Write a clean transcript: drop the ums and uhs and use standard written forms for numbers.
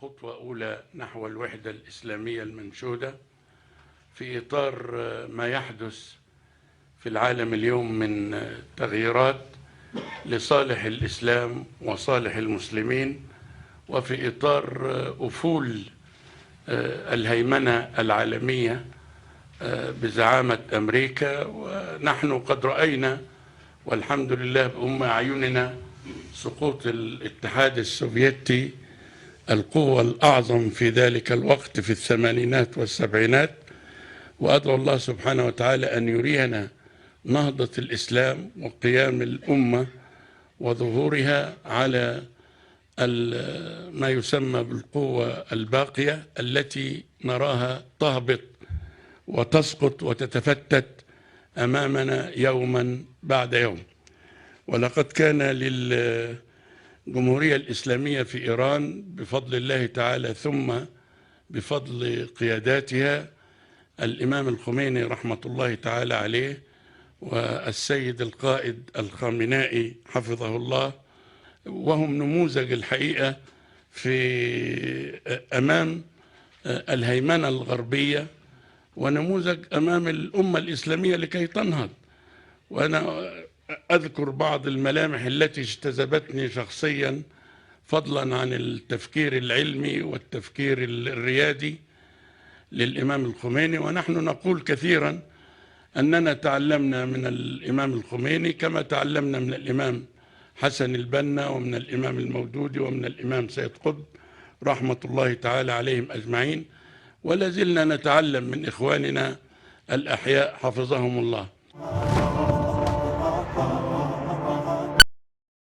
خطوة أولى نحو الوحدة الإسلامية المنشودة في إطار ما يحدث في العالم اليوم من تغييرات لصالح الإسلام وصالح المسلمين، وفي إطار أفول الهيمنة العالمية بزعامة أمريكا. ونحن قد رأينا والحمد لله بأم أعيننا سقوط الاتحاد السوفيتي، القوة الأعظم في ذلك الوقت في الثمانينات والسبعينات. وأدعو الله سبحانه وتعالى أن يرينا نهضة الإسلام وقيام الأمة وظهورها على ما يسمى بالقوة الباقية التي نراها تهبط وتسقط وتتفتت أمامنا يوما بعد يوم. ولقد كان للجمهورية الإسلامية في إيران بفضل الله تعالى ثم بفضل قياداتها الإمام الخميني رحمة الله تعالى عليه والسيد القائد الخامنائي حفظه الله، وهم نموذج الحقيقة في أمام الهيمنة الغربية ونموذج أمام الأمة الإسلامية لكي تنهض. وأنا أذكر بعض الملامح التي اجتذبتني شخصيا فضلا عن التفكير العلمي والتفكير الريادي للإمام الخميني. ونحن نقول كثيرا أننا تعلمنا من الإمام الخميني كما تعلمنا من الإمام حسن البنا ومن الإمام المودودي ومن الإمام سيد قطب رحمة الله تعالى عليهم أجمعين، ولا زلنا نتعلم من إخواننا الأحياء حفظهم الله.